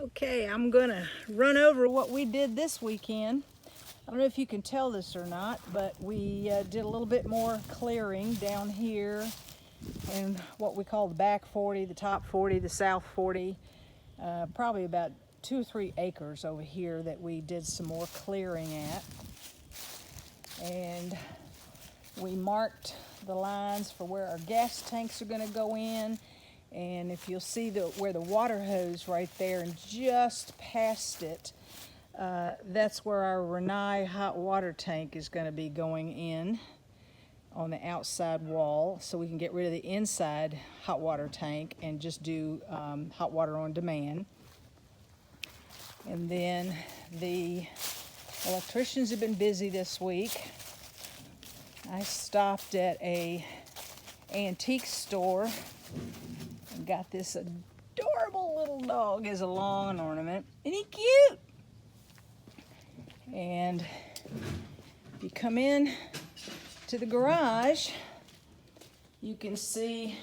Okay, I'm gonna run over what we did this weekend. I don't know if you can tell this or not, but we did a little bit more clearing down here in what we call the back 40, the top 40, the south 40. Probably about 2 or 3 acres over here that we did some more clearing at. And we marked the lines for where our gas tanks are gonna go in. And if you'll see where the water hose right there and just past it, that's where our Renai hot water tank is going to be going in on the outside wall, so we can get rid of the inside hot water tank and just do hot water on demand. And then the electricians have been busy this week. I stopped at a antique store and got this adorable little dog as a lawn ornament. Isn't he cute? And if you come in to the garage, you can see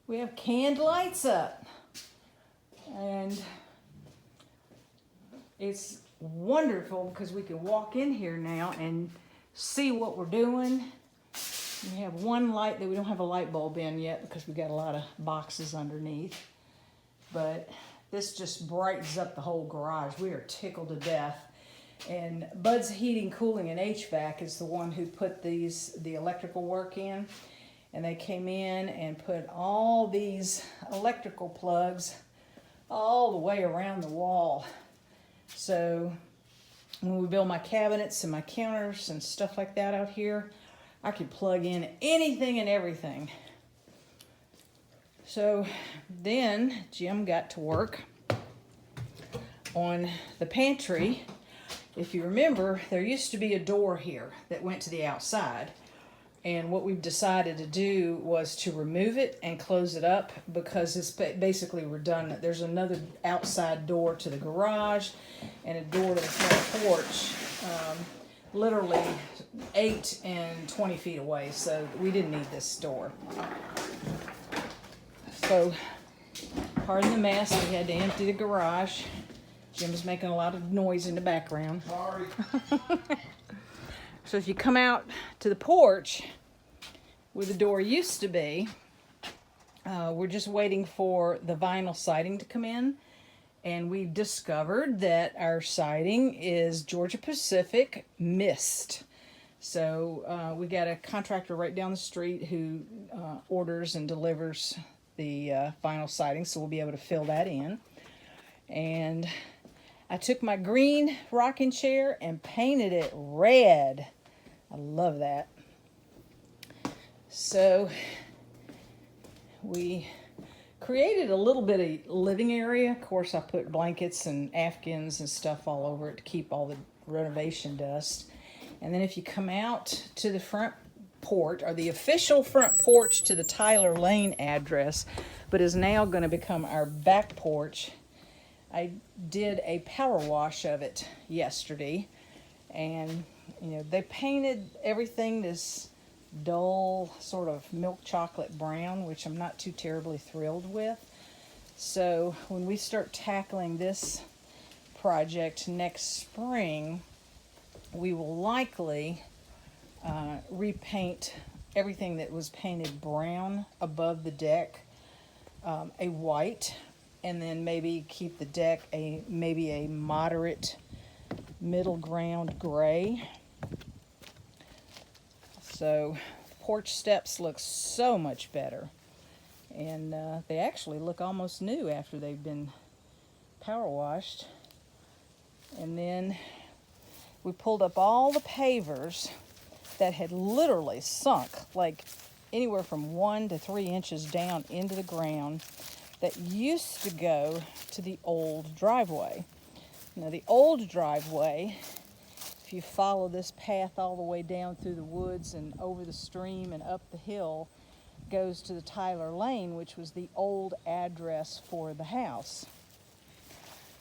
we have canned lights up. And it's wonderful because we can walk in here now and see what we're doing. We have one light that we don't have a light bulb in yet because we got a lot of boxes underneath. But this just brightens up the whole garage. We are tickled to death. And Bud's Heating, Cooling, and HVAC is the one who put the electrical work in. And they came in and put all these electrical plugs all the way around the wall. So when we build my cabinets and my counters and stuff like that out here, I could plug in anything and everything. So then Jim got to work on the pantry. If you remember, there used to be a door here that went to the outside. And what we've decided to do was to remove it and close it up because it's basically redundant. There's another outside door to the garage and a door to the front porch. Literally 8 and 20 feet away, so we didn't need this door. So, pardon the mess, we had to empty the garage. Jim was making a lot of noise in the background. Sorry. So if you come out to the porch where the door used to be, we're just waiting for the vinyl siding to come in. And we've discovered that our siding is Georgia Pacific Mist. So we got a contractor right down the street who orders and delivers the vinyl siding, so we'll be able to fill that in. And I took my green rocking chair and painted it red. I love that. So we created a little bit of living area. Of course, I put blankets and afghans and stuff all over it to keep all the renovation dust. And then if you come out to the front porch, or the official front porch to the Tyler Lane address, but is now going to become our back porch, I did a power wash of it yesterday. And, you know, they painted everything this dull sort of milk chocolate brown, which I'm not too terribly thrilled with. So when we start tackling this project next spring, we will likely repaint everything that was painted brown above the deck a white, and then maybe keep the deck maybe a moderate middle ground gray. So porch steps look so much better, and they actually look almost new after they've been power washed. And then we pulled up all the pavers that had literally sunk like anywhere from 1 to 3 inches down into the ground that used to go to the old driveway. Now the old driveway, if you follow this path all the way down through the woods and over the stream and up the hill, goes to the Tyler Lane, which was the old address for the house.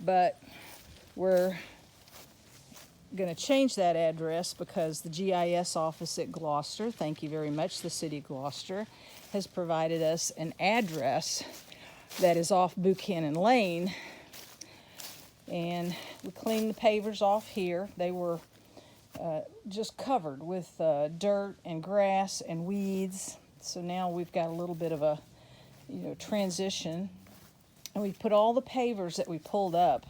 But we're going to change that address because the GIS office at Gloucester, thank you very much, the city of Gloucester, has provided us an address that is off Buchanan Lane, And we cleaned the pavers off here. They were just covered with dirt and grass and weeds. So now we've got a little bit of a, transition. And we put all the pavers that we pulled up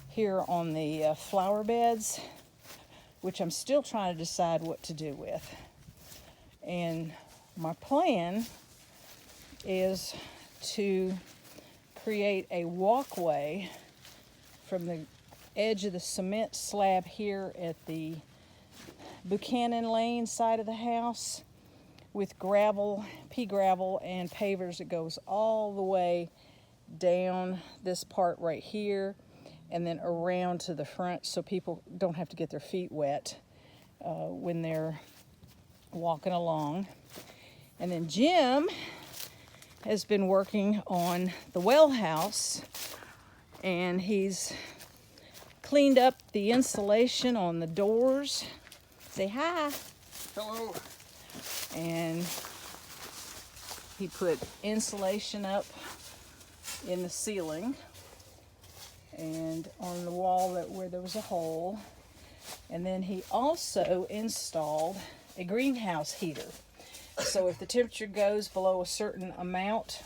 here on the flower beds, which I'm still trying to decide what to do with. And my plan is to create a walkway from the edge of the cement slab here at the Buchanan Lane side of the house with gravel, pea gravel, and pavers that goes all the way down this part right here and then around to the front so people don't have to get their feet wet when they're walking along. And then Jim has been working on the well house, and he's cleaned up the insulation on the doors. Say hi. Hello. And he put insulation up in the ceiling and on the wall where there was a hole. And then he also installed a greenhouse heater. So if the temperature goes below a certain amount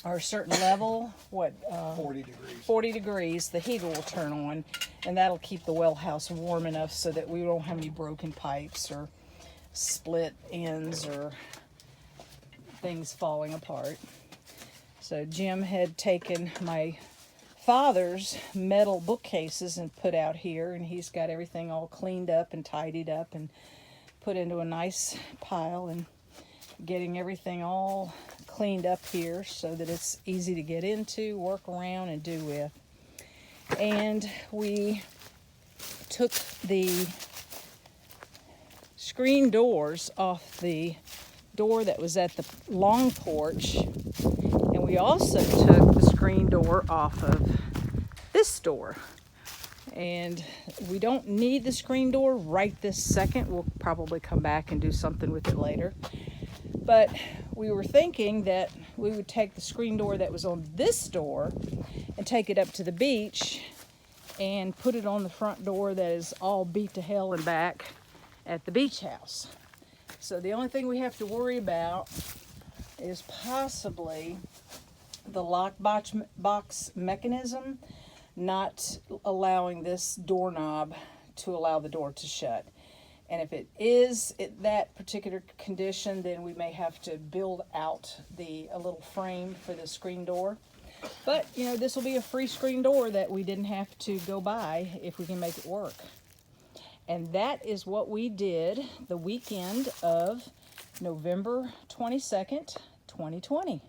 or a certain level, 40 degrees. 40 degrees, the heater will turn on, and that'll keep the well house warm enough so that we don't have any broken pipes or split ends or things falling apart. So Jim had taken my father's metal bookcases and put out here, and he's got everything all cleaned up and tidied up and put into a nice pile, and getting everything all cleaned up here so that it's easy to get into, work around, and do with. And we took the screen doors off the door that was at the long porch, and we also took the screen door off of this door. And we don't need the screen door right this second. We'll probably come back and do something with it later. But we were thinking that we would take the screen door that was on this door and take it up to the beach and put it on the front door that is all beat to hell and back at the beach house. So the only thing we have to worry about is possibly the lockbox mechanism not allowing this doorknob to allow the door to shut. And if it is that particular condition, then we may have to build out a little frame for the screen door. But, this will be a free screen door that we didn't have to go buy if we can make it work. And that is what we did the weekend of November 22nd, 2020.